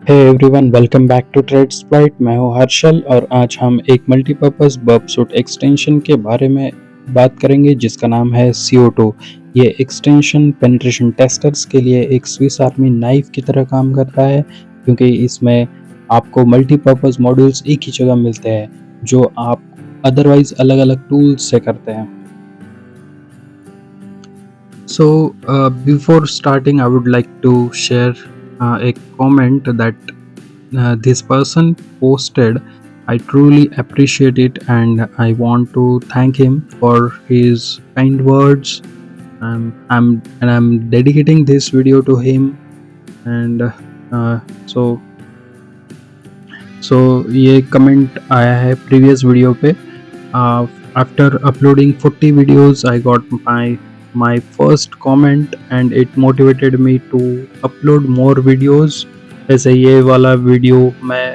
Hey everyone, welcome back to ट्रेडस्प्लाइट। मैं हूं हर्षल और आज हम एक मल्टीपर्पज़ बर्ब सूट एक्सटेंशन के बारे में बात करेंगे जिसका नाम है CO2। ये एक्सटेंशन पेनिट्रेशन टेस्टर्स के लिए एक स्विस आर्मी नाइफ की तरह काम करता है क्योंकि इसमें आपको मल्टीपर्पज़ मॉड्यूल्स एक ही जगह मिलते हैं जो आप अदरवाइज अलग-अलग टूल्स से करते हैं। So, before starting, I would like to share a comment that this person posted. I truly appreciate it, and I want to thank him for his kind words. I'm dedicating this video to him, and uh, so so ये comment आया है previous video पे. After uploading 40 videos, I got my first comment, and it motivated me to upload more videos. जैसे ये वाला video मैं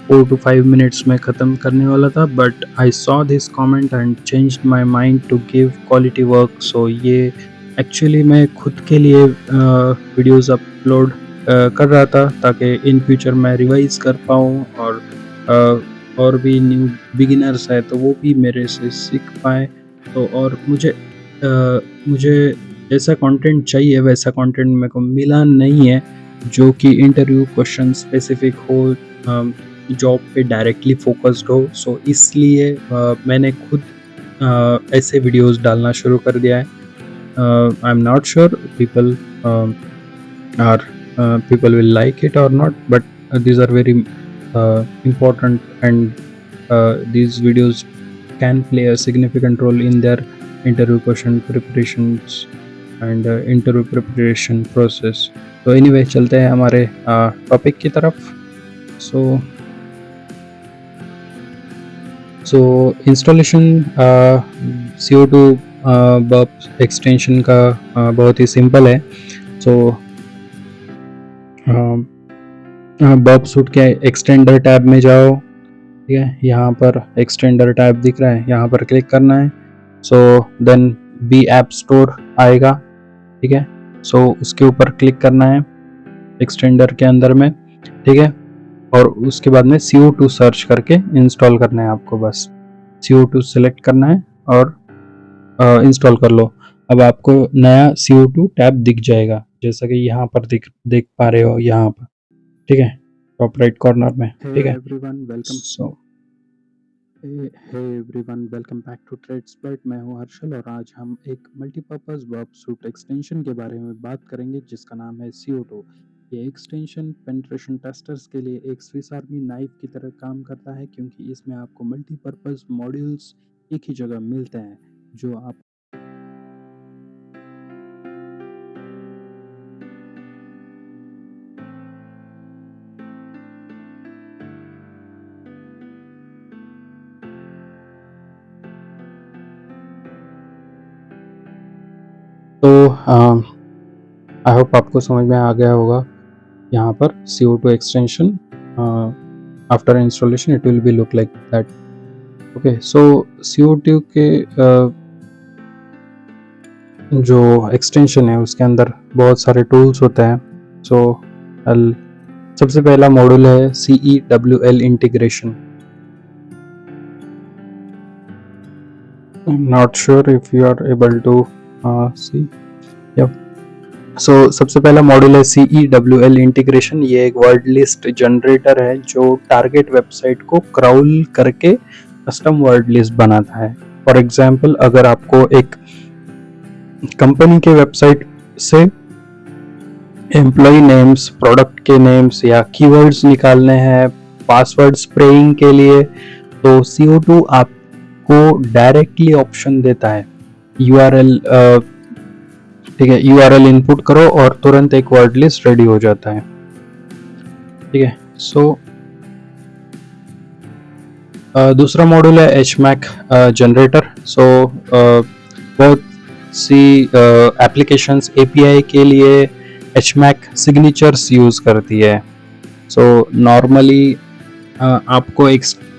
4 to 5 minutes में ख़त्म करने वाला था, but I saw this comment and changed my mind to give quality work. So ये एक्चुअली मैं खुद के लिए वीडियोस अपलोड कर रहा था ताकि इन फ्यूचर मैं रिवाइज कर पाऊँ और भी न्यू बिगिनर्स है तो वो भी मेरे से सीख पाए। तो और मुझे जैसा कंटेंट चाहिए वैसा कंटेंट मेरे को मिला नहीं है जो कि इंटरव्यू क्वेश्चन स्पेसिफिक हो, जॉब पे डायरेक्टली फोकस्ड हो। सो इसलिए मैंने खुद ऐसे वीडियोस डालना शुरू कर दिया है। आई am not sure people will like it or not, but these are very important, and these videos can play a significant role in their interview question preparations and interview preparation process. तो anyway चलते हैं हमारे topic की तरफ। सो installation CO2 verb extension का बहुत ही simple है। सो verb suit के एक्सटेंडर टैब में जाओ, ठीक है। यहाँ पर एक्सटेंडर टैब दिख रहा है, यहाँ पर क्लिक करना है। So then B app store आएगा, ठीक है। सो उसके ऊपर क्लिक करना है एक्सटेंडर के अंदर में, ठीक है। और उसके बाद में CO2 सर्च करके इंस्टॉल करना है आपको। बस CO2 सिलेक्ट करना है और इंस्टॉल कर लो। अब आपको नया CO2 टैब दिख जाएगा जैसा कि यहाँ पर देख पा रहे हो, यहाँ पर, ठीक है, टॉप राइट कॉर्नर में, ठीक है। Hey everyone, welcome back to ट्रेडस्प्लाइट। मैं हूं हर्षल और आज हम एक मल्टीपर्पज़ वर्ब सूट एक्सटेंशन के बारे में बात करेंगे जिसका नाम है CO2। ये एक्सटेंशन पेनिट्रेशन टेस्टर्स के लिए एक स्विस आर्मी नाइफ की तरह काम करता है क्योंकि इसमें आपको मल्टीपर्पज़ मॉड्यूल्स एक ही जगह मिलते हैं जो आप तो आई होप आपको समझ में आ गया होगा। यहाँ पर CO2 extension after installation it will be look like that. Okay, so CO2 के जो एक्सटेंशन है उसके अंदर बहुत सारे टूल्स होते हैं। सो सबसे पहला मॉड्यूल है CEWL इंटीग्रेशन। I am not sure if you are able to see. So सबसे पहला मॉड्यूल है CEWL इंटीग्रेशन। ये एक वर्ड लिस्ट जनरेटर है जो टारगेट वेबसाइट को क्राउल करके कस्टम वर्ड लिस्ट बनाता है। फॉर एग्जांपल, अगर आपको एक कंपनी के वेबसाइट से एम्प्लॉय नेम्स, प्रोडक्ट के नेम्स या कीवर्ड्स निकालने हैं पासवर्ड स्प्रेइंग के लिए, तो CO2 आपको डायरेक्टली ऑप्शन देता है URL, ठीक है, URL इनपुट करो और तुरंत एक वर्ड लिस्ट रेडी हो जाता है, ठीक है। सो दूसरा मॉड्यूल है HMAC जनरेटर। सो बहुत सी एप्लीकेशंस API के लिए HMAC सिग्नेचर्स यूज करती है। सो नॉर्मली आपको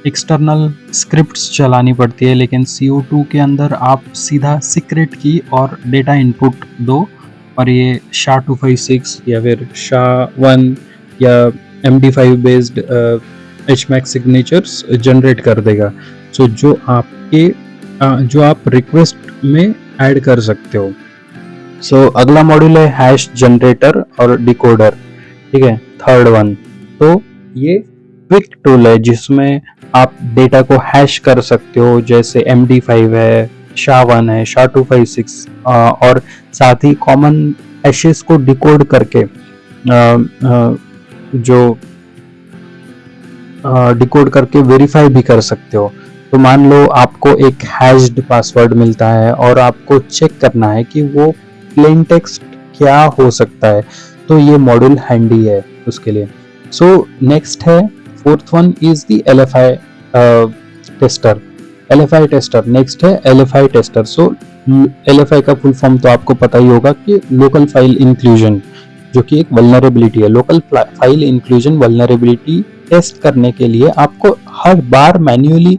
एक्सटर्नल स्क्रिप्ट्स चलानी पड़ती है, लेकिन CO2 के अंदर आप सीधा सीक्रेट की और डेटा इनपुट दो और ये SHA-256 या फिर SHA-1 या MD5 based HMAX signatures generate कर देगा। सो जो आप रिक्वेस्ट में ऐड कर सकते हो। सो अगला मॉड्यूल है हैश जनरेटर और डिकोडर, ठीक है, थर्ड वन। तो ये क्विक टूल है जिसमें आप डेटा को हैश कर सकते हो, जैसे MD5 है, SHA-1 है, SHA-256, और साथ ही कॉमन हैशेस को डिकोड करके जो डिकोड करके वेरीफाई भी कर सकते हो। तो मान लो आपको एक हैश्ड पासवर्ड मिलता है और आपको चेक करना है कि वो प्लेन टेक्स्ट क्या हो सकता है, तो ये मॉड्यूल हैंडी है उसके लिए। सो नेक्स्ट है fourth one is the LFI tester. LFI tester next है, LFI टेस्टर। सो LFI का फुल फॉर्म तो आपको पता ही होगा कि लोकल फाइल इंक्लूजन, जो कि एक वल्नरेबिलिटी है। Local file inclusion vulnerability test करने के लिए आपको हर बार मैन्युअली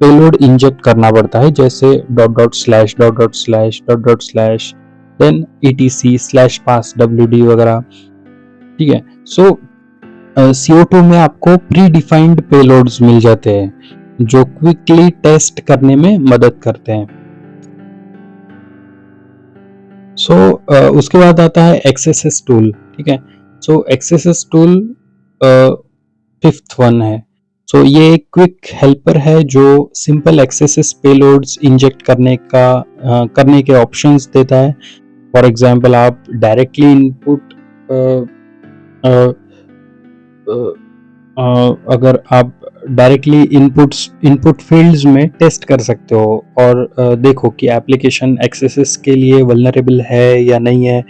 पेलोड इंजेक्ट करना पड़ता है, जैसे dot dot slash dot dot slash dot dot slash then etc slash pass wd वगैरह, ठीक है। सो CO2 में आपको प्री डिफाइंड पेलोड्स मिल जाते हैं जो क्विकली टेस्ट करने में मदद करते हैं। सो उसके बाद आता है XSS टूल, ठीक है। सो XSS टूल फिफ्थ वन है। सो ये एक क्विक हेल्पर है जो सिंपल एक्सेसेस पेलोड्स इंजेक्ट करने के ऑप्शंस देता है। फॉर एग्जांपल आप डायरेक्टली अगर आप डायरेक्टली इनपुट फील्ड्स में टेस्ट कर सकते हो और देखो कि एप्लीकेशन एक्सेसेस के लिए वल्नरेबल है या नहीं है।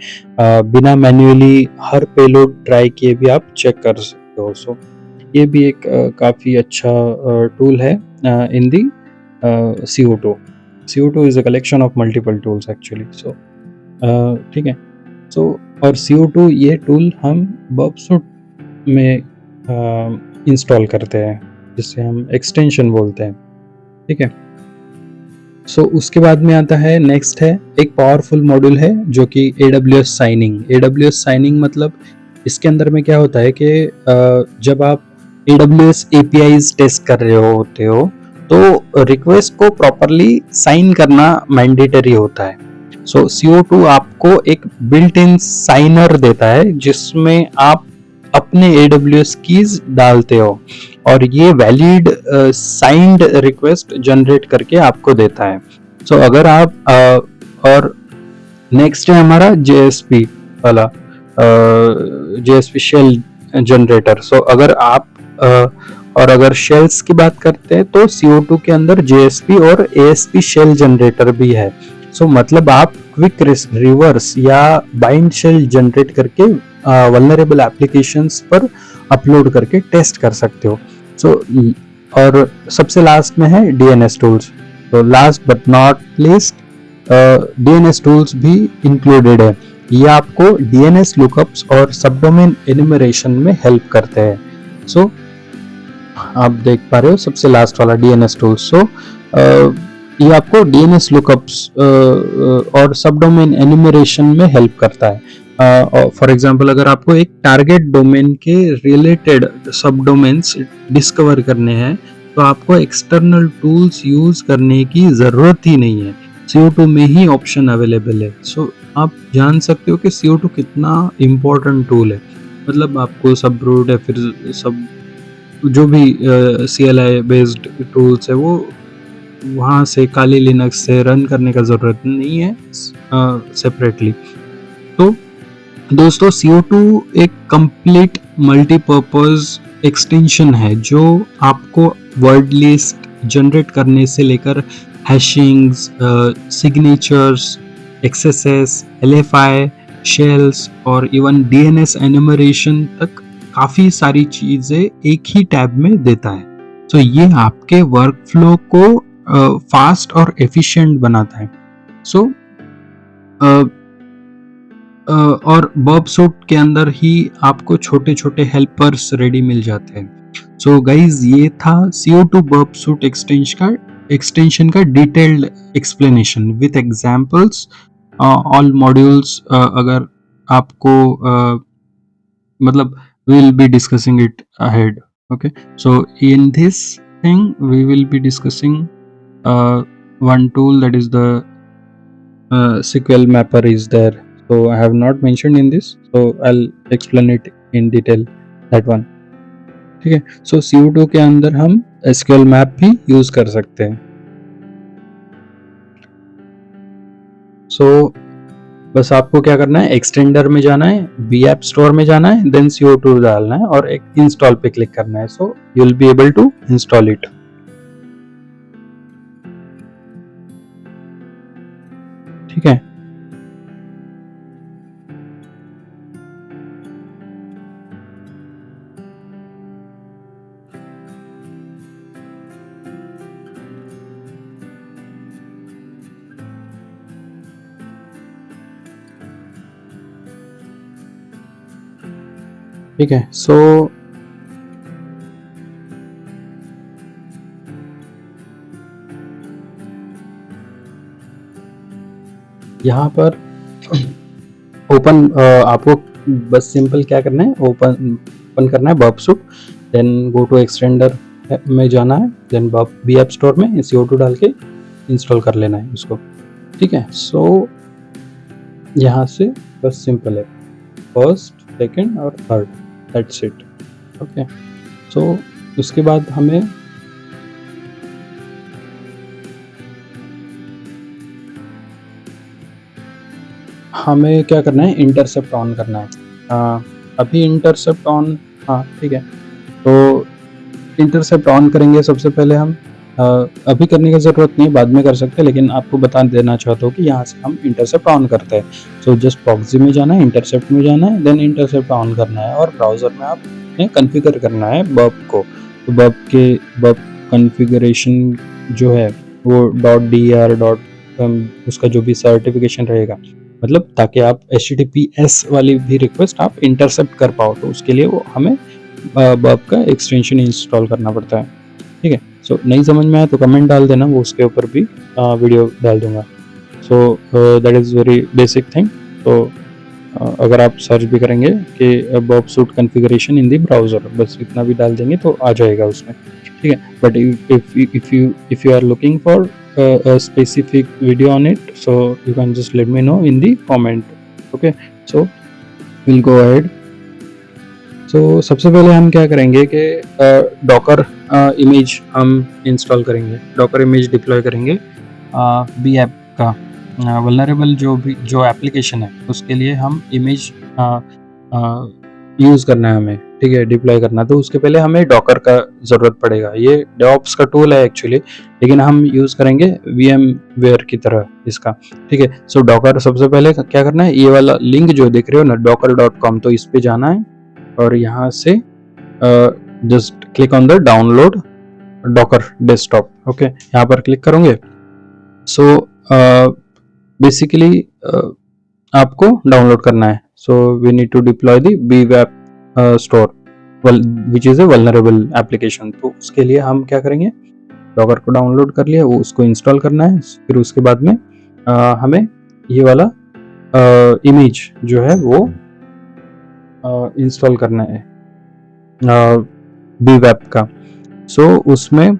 बिना मैन्युअली हर पेलोड ट्राई किए भी आप चेक कर सकते हो। सो ये भी एक काफ़ी अच्छा टूल है in the CO2। CO2 is a collection of multiple tools actually. So ठीक है। सो और CO2 ये टूल हम बर्बसूट में इंस्टॉल करते हैं, जिसे हम एक्सटेंशन बोलते हैं, ठीक है। सो उसके बाद में आता है, नेक्स्ट है एक पावरफुल मॉड्यूल है जो कि AWS साइनिंग। AWS साइनिंग मतलब इसके अंदर में क्या होता है कि जब आप AWS APIs टेस्ट कर रहे होते हो तो रिक्वेस्ट को प्रॉपरली साइन करना मैंडेटरी होता है। सो CO2 आपको एक बिल्ट इन साइनर देता है जिसमें आप अपने AWS कीज डालते हो और ये वैलिड साइंड रिक्वेस्ट जनरेट करके आपको देता है। सो अगर आप और नेक्स्ट है हमारा JSP वाला, JSP शेल जनरेटर। सो अगर आप और अगर शेल्स की बात करते हैं तो CO2 के अंदर JSP और ASP शेल जनरेटर भी है। सो मतलब आप क्विक रिवर्स या बाइंड शेल जनरेट करके वल्नरेबल एप्लीकेशंस पर अपलोड करके टेस्ट कर सकते हो। सो और सबसे लास्ट में है DNS टूल्स। तो last but not least DNS tools भी इंक्लूडेड है। ये आपको DNS लुकअप्स और सबडोमेन एनुमरेशन में हेल्प करते हैं। सो आप देख पा रहे हो सबसे लास्ट वाला DNS टूल्स। सो ये आपको DNS लुकअप्स और सबडोमेन एनुमरेशन में हेल्प करता है। फॉर एग्जांपल अगर आपको एक टारगेट डोमेन के रिलेटेड सबडोमेन्स डिस्कवर करने हैं तो आपको एक्सटर्नल टूल्स यूज करने की जरूरत ही नहीं है, CO2 में ही ऑप्शन अवेलेबल है। सो आप जान सकते हो कि CO2 कितना इम्पोर्टेंट टूल है। मतलब आपको सब रूट है, फिर सब जो भी CLI बेस्ड टूल्स है वो वहाँ से काली लिनक्स से रन करने का ज़रूरत नहीं है सेपरेटली। तो दोस्तों CO2 एक कंप्लीट मल्टीपर्पज़ एक्सटेंशन है जो आपको वर्ड लिस्ट जनरेट करने से लेकर हैशिंग्स, सिग्नेचर्स, XSS, LFI, शेल्स और इवन DNS एनुमरेशन तक काफ़ी सारी चीज़ें एक ही टैब में देता है। तो ये आपके वर्क फ्लो को फास्ट और एफिशिएंट बनाता है। सो और बर्बसूट के अंदर ही आपको छोटे छोटे हेल्पर्स रेडी मिल जाते हैं। सो गाइज ये था CO2 बर्बसूट एक्सटेंशन का detailed explanation with examples. All modules अगर आपको मतलब we will be discussing it ahead. Okay, so in this thing we will be discussing one tool, that is the SQL mapper is there. So I have not mentioned in this, so I'll explain it in detail, that one. ठीक है, सो CO2 के अंदर हम SQL map भी use कर सकते हैं. सो बस आपको क्या करना है, एक्सटेंडर में जाना है, बी ऐप स्टोर में जाना है, देन CO2 डालना है और एक इंस्टॉल पे क्लिक करना है. So you will be able to install it. ठीक है, ठीक है. सो यहाँ पर ओपन आपको बस सिंपल क्या करना है, ओपन करना है verb suit, then go to extender में जाना है, then verb B app store में CO2 डाल के इंस्टॉल कर लेना है उसको. ठीक है, सो यहाँ से बस सिंपल है, फर्स्ट सेकेंड और थर्ड, दैट्स इट. ओके, सो उसके बाद हमें क्या करना है, इंटरसेप्ट ऑन करना है. अभी इंटरसेप्ट ऑन, हाँ ठीक है. तो इंटरसेप्ट ऑन करेंगे सबसे पहले हम. अभी करने की ज़रूरत नहीं, बाद में कर सकते हैं, लेकिन आपको बता देना चाहता हूँ कि यहाँ से हम इंटरसेप्ट ऑन करते हैं. सो जस्ट प्रॉक्सी में जाना है, इंटरसेप्ट में जाना है, देन इंटरसेप्ट ऑन करना है और ब्राउज़र में आपने कॉन्फ़िगर करना है बर्ब को. तो बर्ब कॉन्फ़िगरेशन जो है वो .dir उसका जो भी सर्टिफिकेशन रहेगा, मतलब ताकि आप HTTPS वाली भी रिक्वेस्ट आप इंटरसेप्ट कर पाओ, तो उसके लिए वो हमें बर्ब का एक्सटेंशन इंस्टॉल करना पड़ता है. ठीक है, सो नहीं समझ में आया तो कमेंट डाल देना, वो उसके ऊपर भी वीडियो डाल दूंगा. So that is very basic thing. तो अगर आप सर्च भी करेंगे कि verb suit configuration in the browser, बस इतना भी डाल देंगे तो आ जाएगा उसमें. ठीक है, but if you are looking for a specific video on it, so you can just let me know in the comment. Okay, so we'll go ahead. सो सबसे पहले हम क्या करेंगे कि डॉकर इमेज हम इंस्टॉल करेंगे, डॉकर इमेज डिप्लॉय करेंगे B app का. वल्नरेबल जो एप्लीकेशन है उसके लिए हम इमेज यूज़ करना है हमें. ठीक है, डिप्लॉय करना, तो उसके पहले हमें डॉकर का ज़रूरत पड़ेगा. ये डेवऑप्स का टूल है एक्चुअली, लेकिन हम यूज़ करेंगे VMware की तरह इसका. ठीक है, सो डॉकर सबसे पहले क्या करना है, ये वाला लिंक जो देख रहे हो ना, docker.com, तो इस पे जाना है और यहाँ से just click on the download Docker desktop. Okay, यहाँ पर क्लिक करोगे. सो बेसिकली आपको डाउनलोड करना है. So we need to deploy the BWAP store which is a vulnerable application. तो उसके लिए हम क्या करेंगे, डॉकर को डाउनलोड कर लिया, वो उसको इंस्टॉल करना है. फिर उसके बाद में हमें ये वाला इमेज जो है वो इंस्टॉल करना है BWAP का. सो उसमें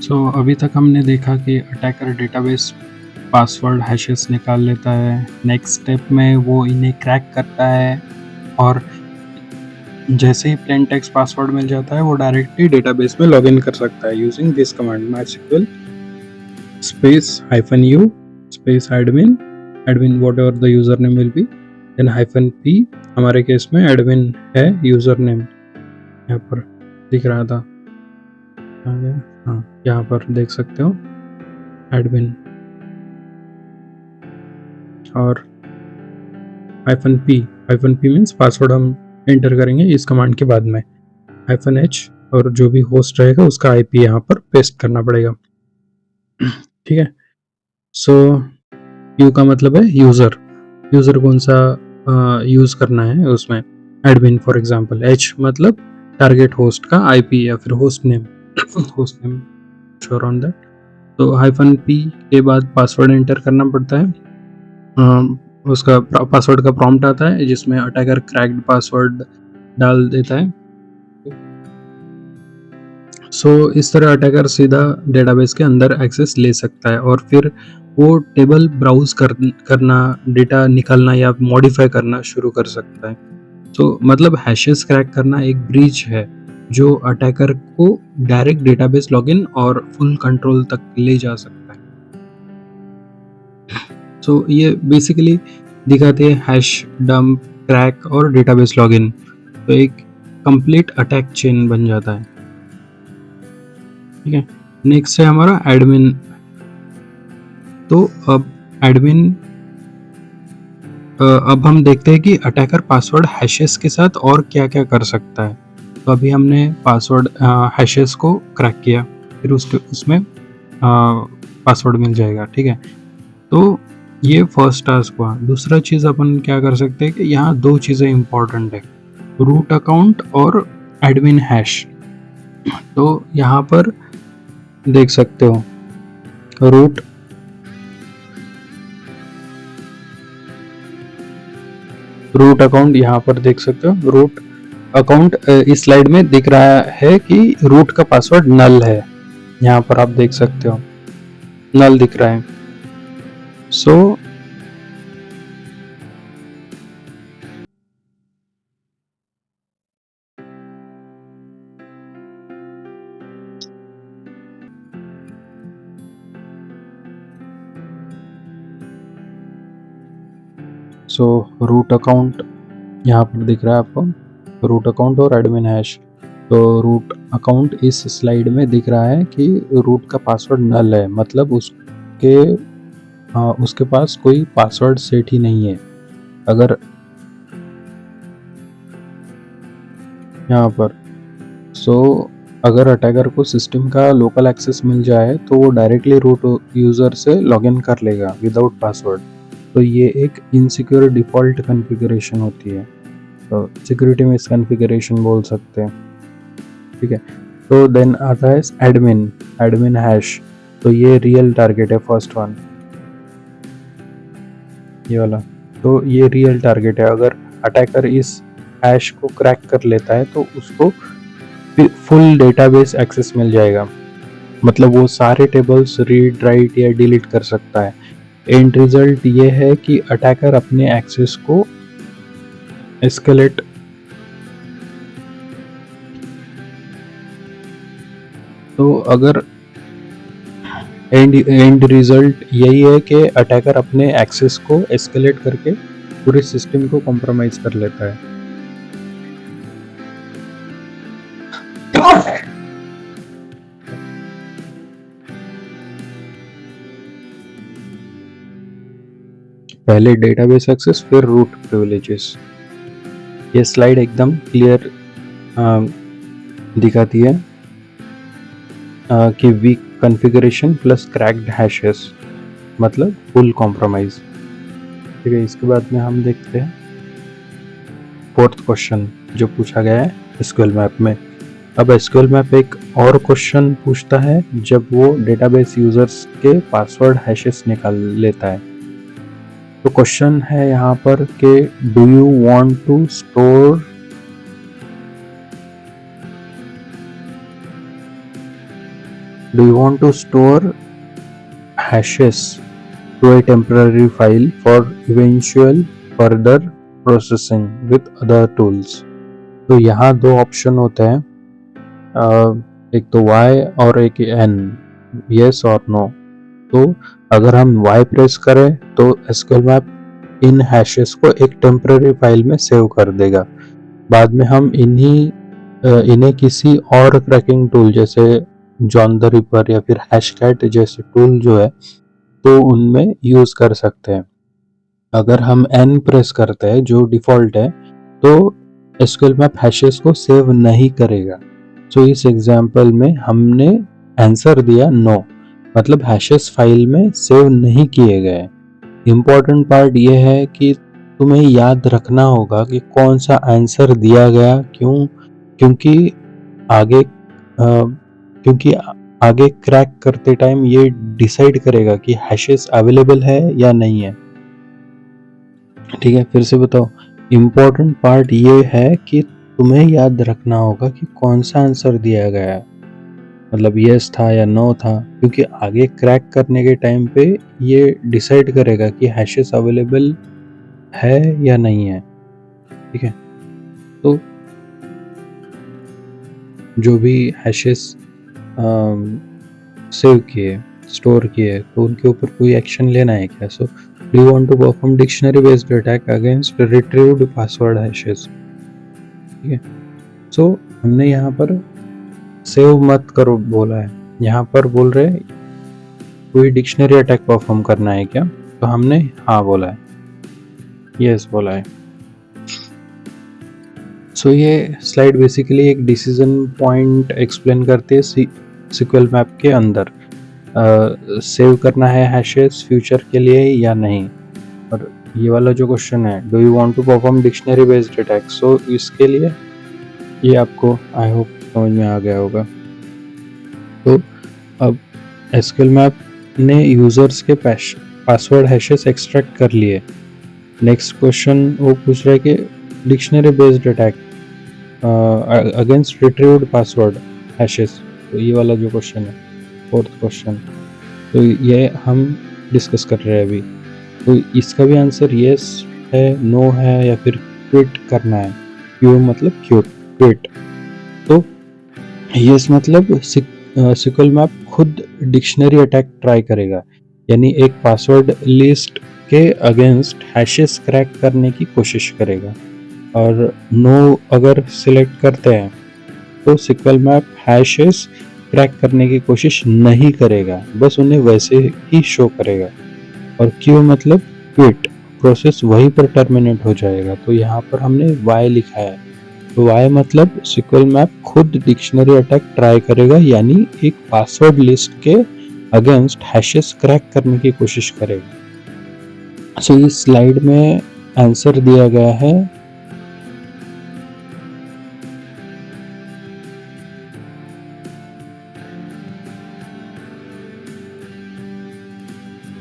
सो अभी तक हमने देखा कि अटैकर डेटाबेस पासवर्ड हैशेस निकाल लेता है। नेक्स्ट स्टेप में वो इन्हें क्रैक करता है और जैसे ही प्लेन टेक्स्ट पासवर्ड मिल जाता है वो डायरेक्टली डेटाबेस में लॉगिन कर सकता है using this command mysql -u -admin whatever the username will be, then -p, हमारे केस में admin है यूजरनेम, यहाँ पर दिख रहा था, हाँ यहाँ पर देख सकते हो admin, और -p मीन्स पासवर्ड हम एंटर करेंगे इस कमांड के बाद में, -h और जो भी होस्ट रहेगा उसका IP यहाँ पर पेस्ट करना पड़ेगा। ठीक है, सो यू का मतलब है यूजर कौन सा यूज करना है उसमें, एडमिन फॉर एग्जांपल, एच मतलब टारगेट होस्ट का IP या फिर host name sure on that. तो -p के बाद पासवर्ड एंटर करना पड़ता है, उसका पासवर्ड का प्रॉम्प्ट आता है जिसमें अटैकर क्रैक्ड पासवर्ड डाल देता है। सो इस तरह अटैकर सीधा डेटाबेस के अंदर एक्सेस ले सकता है और फिर वो टेबल ब्राउज करना, डेटा निकालना या मॉडिफाई करना शुरू कर सकता है। तो मतलब हैशेस क्रैक करना एक ब्रीच है जो अटैकर को डायरेक्ट डेटाबेस लॉगिन और फुल कंट्रोल तक ले जा सकता है। तो ये बेसिकली दिखाते हैं हैश डंप, क्रैक और डेटाबेस लॉगिन, तो एक कंप्लीट अटैक चेन बन जाता है। ठीक है, नेक्स्ट है हमारा एडमिन। तो अब हम देखते हैं कि अटैकर पासवर्ड हैशेस के साथ और क्या क्या कर सकता है। तो अभी हमने पासवर्ड हैशेस को क्रैक किया, फिर उसमें पासवर्ड मिल जाएगा। ठीक है, तो ये फर्स्ट टास्क हुआ। दूसरा चीज़ अपन क्या कर सकते हैं कि यहाँ दो चीज़ें इंपॉर्टेंट है, रूट अकाउंट और एडमिन हैश। तो यहाँ पर देख सकते हो रूट अकाउंट, यहाँ पर देख सकते हो रूट अकाउंट इस स्लाइड में दिख रहा है कि रूट का पासवर्ड नल है, यहाँ पर आप देख सकते हो नल दिख रहा है। सो रूट अकाउंट यहाँ पर दिख रहा है आपको, रूट अकाउंट और एडमिन हैश। तो रूट अकाउंट इस स्लाइड में दिख रहा है कि रूट का पासवर्ड नल है, मतलब उसके पास कोई पासवर्ड सेट ही नहीं है। अगर यहाँ पर अगर अटैकर को सिस्टम का लोकल एक्सेस मिल जाए तो वो डायरेक्टली रूट यूज़र से लॉगिन कर लेगा विदाउट पासवर्ड। तो ये एक इनसिक्योर डिफ़ॉल्ट कॉन्फ़िगरेशन होती है, तो सिक्योरिटी में इस कॉन्फ़िगरेशन बोल सकते हैं। ठीक है, तो देन आता है एडमिन हैश। तो ये रियल टारगेट है, फर्स्ट वन ये वाला। तो ये रियल टारगेट है, अगर अटैकर इस हैश को क्रैक कर लेता है तो उसको फुल डेटाबेस एक्सेस मिल जाएगा, मतलब वो सारे टेबल्स रीड, राइट या डिलीट कर सकता है। एंड रिजल्ट ये है कि अटैकर अपने एक्सेस को एस्केलेट तो अगर एंड रिजल्ट यही है कि अटैकर अपने एक्सेस को एस्केलेट करके पूरे सिस्टम को कॉम्प्रोमाइज कर लेता है। पहले डेटाबेस एक्सेस फिर रूट प्रिविलेजेस। ये स्लाइड एकदम क्लियर दिखाती है कि week configuration plus cracked hashes मतलब फुल कॉम्प्रोमाइज। ठीक है, इसके बाद में हम देखते हैं फोर्थ क्वेश्चन जो पूछा गया है एसक्यूएल मैप में। अब एसक्यूएल मैप एक और क्वेश्चन पूछता है जब वो डेटाबेस यूजर्स के पासवर्ड हैशेस निकाल लेता है। तो क्वेश्चन है यहाँ पर कि do you want to store Do you want to store hashes to a temporary file for eventual further processing with other tools? तो यहाँ दो ऑप्शन होते हैं, एक तो Y और एक N, yes और no। तो अगर हम Y प्रेस करें तो SQL मैप इन हैशेस को एक टेम्पररी फाइल में सेव कर देगा। बाद में हम इन्हें किसी और क्रैकिंग टूल जैसे जॉन द रिपर या फिर हैशकैट जैसे टूल जो है तो उनमें यूज कर सकते हैं। अगर हम N प्रेस करते हैं जो डिफॉल्ट है तो SQL मैप हैशेस को सेव नहीं करेगा। सो इस एग्जांपल में हमने आंसर दिया नो, मतलब हैशेस फाइल में सेव नहीं किए गए। इम्पोर्टेंट पार्ट ये है कि तुम्हें याद रखना होगा कि कौन सा आंसर दिया गया, क्योंकि आगे क्रैक करते टाइम ये डिसाइड करेगा कि हैशेस अवेलेबल है या नहीं है। ठीक है, फिर से बताओ, इम्पोर्टेंट पार्ट ये है कि तुम्हें याद रखना होगा कि कौन सा आंसर दिया गया है, मतलब यस था या नो था, क्योंकि आगे क्रैक करने के टाइम पे ये डिसाइड करेगा कि हैशेस अवेलेबल है या नहीं है। ठीक है, तो जो भी हैशेस सेव किए, स्टोर किए, तो उनके ऊपर कोई एक्शन लेना है क्या? So do you want to perform dictionary based attack against retrieved password hashes. ठीक है, सो हमने यहाँ पर सेव मत करो बोला है, यहाँ पर बोल रहे कोई डिक्शनरी अटैक परफॉर्म करना है क्या, तो हमने हाँ बोला है, यस बोला है। सो ये स्लाइड बेसिकली एक डिसीजन पॉइंट एक्सप्लेन करते हैं SQL मैप के अंदर, सेव करना है हैशेस फ्यूचर के लिए या नहीं। और ये वाला जो क्वेश्चन है, do you want to perform dictionary based attack, so इसके लिए ये आपको आई होप समझ में आ गया होगा। तो अब SQL मैप ने यूजर्स के पासवर्ड हैशेस एक्सट्रैक्ट कर लिए। नेक्स्ट क्वेश्चन वो पूछ रहा है कि dictionary based attack against retrieved password hashes, तो ये वाला जो क्वेश्चन है, फोर्थ क्वेश्चन, तो ये हम डिस्कस कर रहे हैं अभी। तो इसका भी आंसर यस है, नो है या फिर क्विट करना है। क्यू मतलब क्विट। तो यस मतलब SQL मैप खुद डिक्शनरी अटैक ट्राई करेगा, यानी एक पासवर्ड लिस्ट के अगेंस्ट हैशेस क्रैक करने की कोशिश करेगा। और नो अगर सिलेक्ट करते हैं तो SQL मैप हैशेस क्रैक करने की कोशिश नहीं करेगा, बस उन्हें वैसे ही शो करेगा। और क्यू मतलब क्विट, प्रोसेस वहीं पर टर्मिनेट हो जाएगा। तो यहाँ पर हमने वाई लिखा है, तो वाई मतलब SQL मैप खुद डिक्शनरी अटैक ट्राई करेगा, यानी एक पासवर्ड लिस्ट के अगेंस्ट हैशेस क्रैक करने की कोशिश करेगा। सो इस स्लाइड में आंसर दिया गया है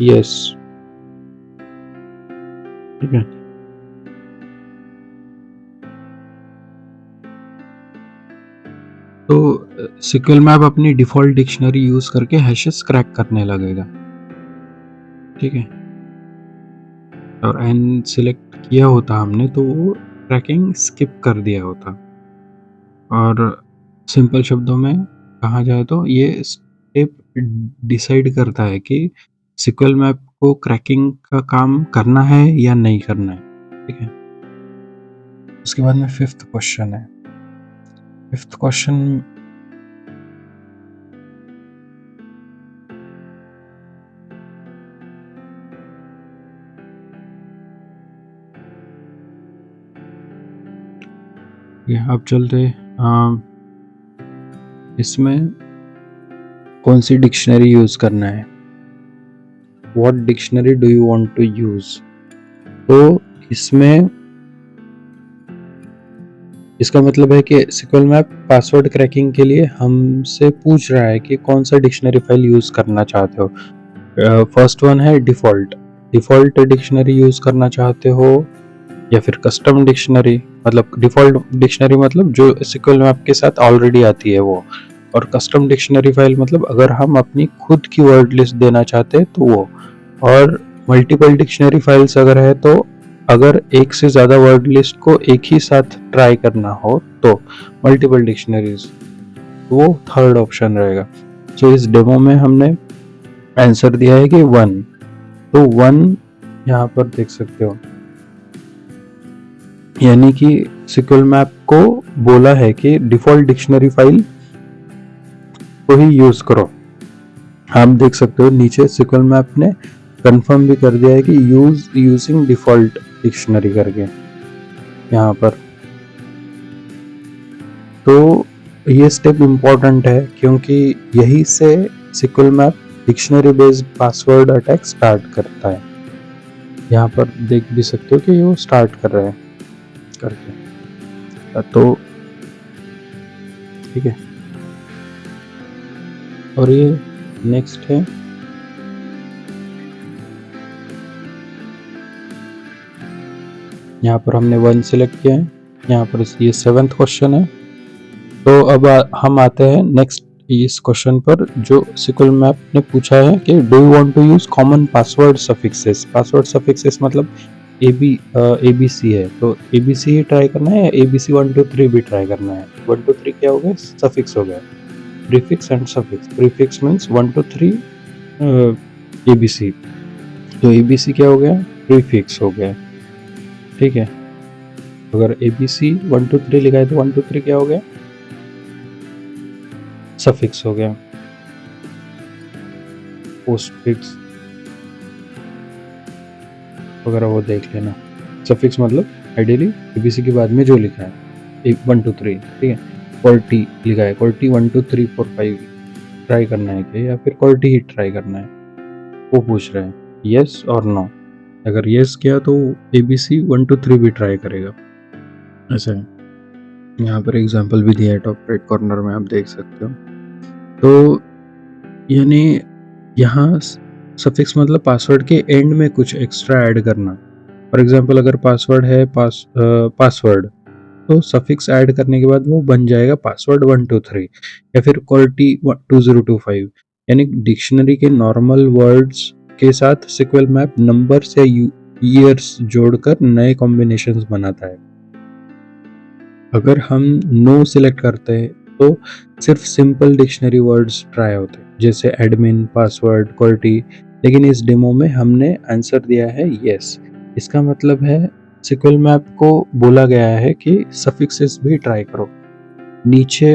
यस। ठीक है, तो SQL मैप अपनी डिफॉल्ट डिक्शनरी यूज करके हैशेस क्रैक करने लगेगा। ठीक है, और एन सिलेक्ट किया होता हमने तो वो क्रैकिंग स्किप कर दिया होता। और सिंपल शब्दों में कहा जाए तो ये स्टेप डिसाइड करता है कि SQL मैप को क्रैकिंग का काम करना है या नहीं करना है। ठीक है, उसके बाद में फिफ्थ क्वेश्चन है। फिफ्थ क्वेश्चन अब चलते इसमें कौन सी डिक्शनरी यूज करना है, what dictionary do you want to use. तो इसमें इसका मतलब है कि SQL मैप पासवर्ड क्रैकिंग के लिए हमसे पूछ रहा है कि कौन सा डिक्शनरी फाइल यूज करना चाहते हो। फर्स्ट वन है डिफॉल्ट डिक्शनरी यूज करना चाहते हो या फिर कस्टम डिक्शनरी, मतलब डिफॉल्ट डिक्शनरी मतलब जो SQL मैप के साथ ऑलरेडी आती है वो, और कस्टम डिक्शनरी फाइल मतलब अगर हम अपनी खुद की वर्ड लिस्ट देना चाहते हैं तो वो, और मल्टीपल डिक्शनरी फाइल्स अगर है तो अगर एक से ज़्यादा वर्ड लिस्ट को एक ही साथ ट्राई करना हो तो मल्टीपल डिक्शनरीज, वो थर्ड ऑप्शन रहेगा। सो इस डेमो में हमने आंसर दिया है कि 1, तो 1 यहाँ पर देख सकते हो, यानी कि सिक्वल मैप को बोला है कि डिफॉल्ट डिक्शनरी फाइल को ही यूज करो। आप देख सकते हो नीचे सिक्वल मैप ने कंफर्म भी कर दिया है कि यूजिंग डिफॉल्ट डिक्शनरी करके यहाँ पर। तो ये स्टेप इम्पोर्टेंट है क्योंकि यही से sequel map dictionary based password attack start करता है। यहाँ पर देख भी सकते हो कि वो स्टार्ट कर रहे हैं करके, तो ठीक है। और ये नेक्स्ट है, यहाँ पर हमने 1 सिलेक्ट किया है, यहाँ पर ये 7th क्वेश्चन है। तो अब हम आते हैं नेक्स्ट इस क्वेश्चन पर जो सिक्वल मैप ने पूछा है कि do you want to use common password suffixes. Password suffixes मतलब ABC है, तो ABC ही ट्राई करना है या ABC 1 2 3 भी ट्राई करना है। 1 2 3 क्या हो गया, सफिक्स हो गया, prefix and suffix. Prefix means 1 2 3 ABC, तो ABC क्या हो गया, प्रीफिक्स हो गया, ठीक है। अगर ABC 1 2 3 लिखा है तो 1 2 3 क्या हो गया, सफिक्स हो गया, पोस्टफिक्स वगैरह वो देख लेना। सफिक्स मतलब आइडियली ABC के बाद में जो लिखा है 1 2 3, ठीक है। क्वालिटी लिखा है, क्वालिटी 1 2 3 4 5 ट्राई करना है क्या, या फिर क्वालिटी ही ट्राई करना है, वो पूछ रहे हैं, यस और नो। अगर यस किया तो ABC 1 2 3 भी ट्राई करेगा, ऐसा है। यहाँ पर एग्जांपल भी दिया है टॉप राइट कॉर्नर में, आप देख सकते हो। तो यानी यहाँ सफिक्स मतलब पासवर्ड के एंड में कुछ एक्स्ट्रा ऐड करना। फॉर एग्जांपल अगर पासवर्ड है पासवर्ड, तो सफिक्स ऐड करने के बाद वो बन जाएगा पासवर्ड 1 2 3, या फिर क्वालिटी 2025। यानी डिक्शनरी के नॉर्मल वर्ड्स के साथ सिक्वल मैप नंबर्स या ईयर्स जोड़कर नए कॉम्बिनेशंस बनाता है। अगर हम नो सिलेक्ट करते हैं तो सिर्फ सिंपल डिक्शनरी वर्ड्स ट्राई होते हैं, जैसे एडमिन, पासवर्ड, क्वालिटी। लेकिन इस डेमो में हमने आंसर दिया है यस। इसका मतलब है सिक्वल मैप को बोला गया है कि सफिक्सेस भी ट्राई करो। नीचे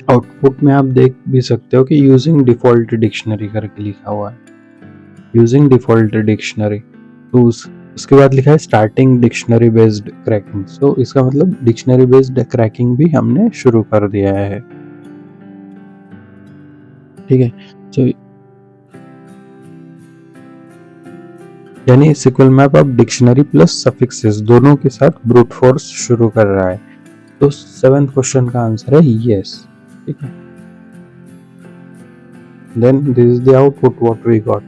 आउटपुट में आप देख भी सकते हो कि यूजिंग डिफॉल्ट डिक्शनरी करके लिखा हुआ है, यूजिंग डिफॉल्ट डिक्शनरी। तो उसके बाद लिखा है स्टार्टिंग डिक्शनरी बेस्ड क्रैकिंग। सो इसका मतलब डिक्शनरी बेस्ड क्रैकिंग भी हमने शुरू कर दिया है, ठीक है। सो यानी सिक्वल मैप अब डिक्शनरी प्लस सफिक्सेस दोनों के साथ ब्रूट फोर्स शुरू कर रहा है। तो 7th क्वेश्चन का आंसर है यस, ठीक है। Then this is the output what we got.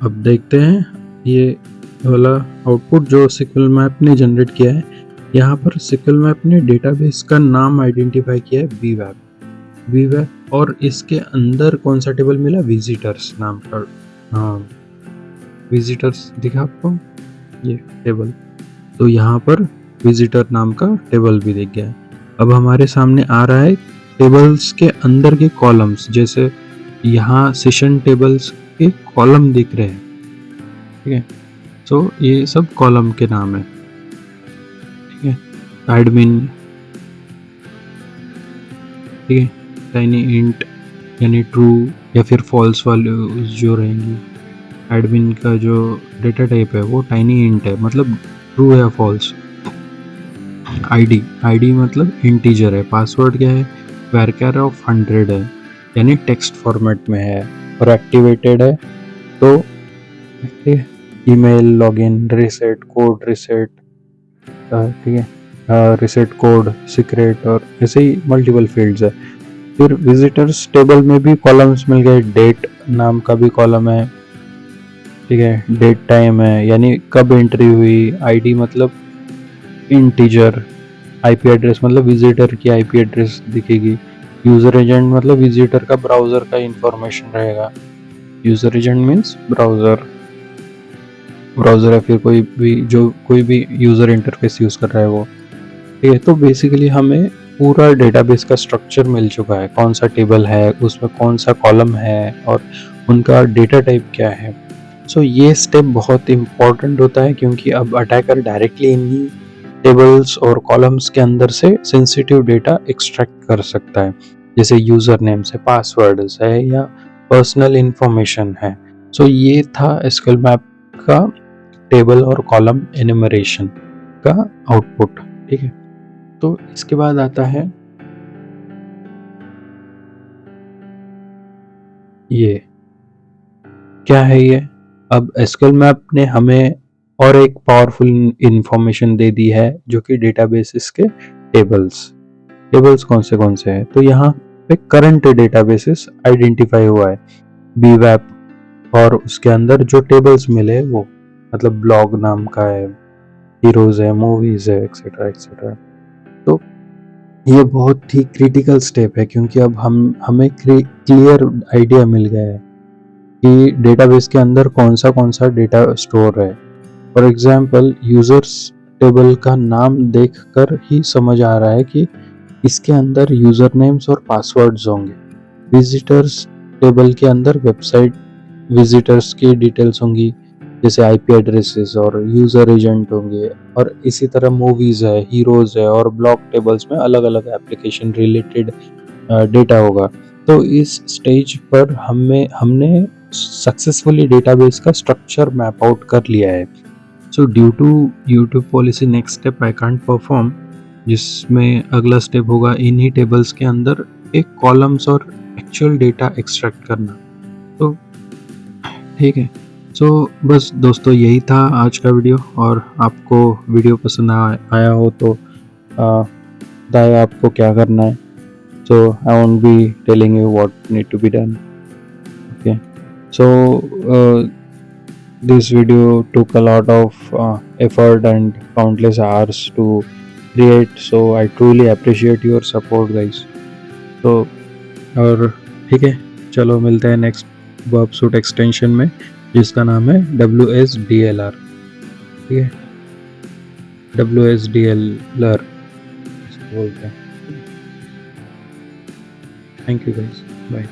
अब देखते हैं ये वाला आउटपुट जो सिक्वल मैप ने जनरेट किया है। यहाँ पर सिक्वल मैप ने डेटाबेस का नाम आइडेंटिफाई किया है वीवेब, और इसके अंदर कौन सा टेबल मिला, विजिटर्स नाम का। हाँ, विजिटर्स दिखा आपको ये टेबल, तो यहाँ पर विजिटर नाम का टेबल भी दिख गया है। अब हमारे सामने आ रहा है टेबल्स के अंदर के कॉलम्स, जैसे यहाँ सेशन टेबल्स के कॉलम दिख रहे हैं, ठीक है। तो ये सब कॉलम के नाम है, ठीक है। एडमिन, ठीक है, टाइनी इंट यानी ट्रू या फिर फॉल्स वैल्यूज जो रहेंगी। एडमिन का जो डेटा टाइप है वो टाइनी इंट है, मतलब ट्रू या फॉल्स। आईडी मतलब इंटीजर है। पासवर्ड क्या है, varchar ऑफ 100 है, यानी टेक्स्ट फॉर्मेट में है और एक्टिवेटेड है। तो email, login, reset code, reset, ठीक है, रीसेट कोड, सीक्रेट, और ऐसे ही मल्टीपल फील्ड्स है। फिर विजिटर्स टेबल में भी कॉलम्स मिल गए, डेट नाम का भी कॉलम है, ठीक है, डेट टाइम है यानी कब एंट्री हुई। आईडी मतलब इंटीजर, आईपी एड्रेस मतलब विजिटर की आईपी एड्रेस दिखेगी। यूजर एजेंट मतलब विजिटर का ब्राउजर का इंफॉर्मेशन रहेगा। User agent means browser, browser है फिर कोई भी यूजर इंटरफेस यूज कर रहा है वो। ठीक है, तो बेसिकली हमें पूरा डेटाबेस का स्ट्रक्चर मिल चुका है, कौन सा टेबल है, उसमें कौन सा कॉलम है और उनका डेटा टाइप क्या है। सो ये स्टेप बहुत इम्पोर्टेंट होता है क्योंकि अब अटैकर डायरेक्टली इन्हीं टेबल्स और कॉलम्स के अंदर से सेंसिटिव डेटा एक्सट्रैक्ट कर सकता है, जैसे यूजर नेम से पासवर्ड है या पर्सनल इंफॉर्मेशन है। सो ये था एसक्यूएल मैप का टेबल और कॉलम एनुमरेशन का आउटपुट। ठीक है, तो इसके बाद आता है ये, क्या है ये? अब एसक्यूएल मैप ने हमें और एक पावरफुल इंफॉर्मेशन दे दी है जो कि डेटाबेसेस के टेबल्स कौन से हैं। तो यहाँ पे करंट डेटाबेसेस आइडेंटिफाई हुआ है, बीवैप, और उसके अंदर जो टेबल्स मिले वो मतलब ब्लॉग नाम का है, हीरोज है, मूवीज है, एक्सेट्रा एक्सेट्रा। तो ये बहुत ही क्रिटिकल स्टेप है क्योंकि अब हमें क्लियर आइडिया मिल गया है कि डेटाबेस के अंदर कौन सा डेटा स्टोर है। फॉर एग्जांपल यूजर्स टेबल का नाम देखकर ही समझ आ रहा है कि इसके अंदर यूजर नेम्स और पासवर्ड्स होंगे। विजिटर्स टेबल के अंदर वेबसाइट विजिटर्स की डिटेल्स होंगी, जैसे आईपी एड्रेसेस और यूजर एजेंट होंगे, और इसी तरह मूवीज है, हीरोज है, और ब्लॉक टेबल्स में अलग अलग एप्लीकेशन रिलेटेड डेटा होगा। तो इस स्टेज पर हमने सक्सेसफुली डेटाबेस का स्ट्रक्चर मैप आउट कर लिया है। So due to YouTube policy next step I can't perform, जिसमें अगला स्टेप होगा इन्हीं टेबल्स के अंदर एक कॉलम्स और एक्चुअल डेटा एक्सट्रैक्ट करना। तो ठीक है, सो बस दोस्तों यही था आज का वीडियो, और आपको वीडियो पसंद आया हो तो बताएं आपको क्या करना है। So I won't be telling you what need to be done. Okay, so this video took a lot of effort and countless hours to create, so I truly appreciate your support guys. So और ठीक है, चलो मिलते हैं next verb suit extension में जिसका नाम है WSDLR। ठीक है, WSDLR इसको बोलते हैं। Thank you guys. Bye.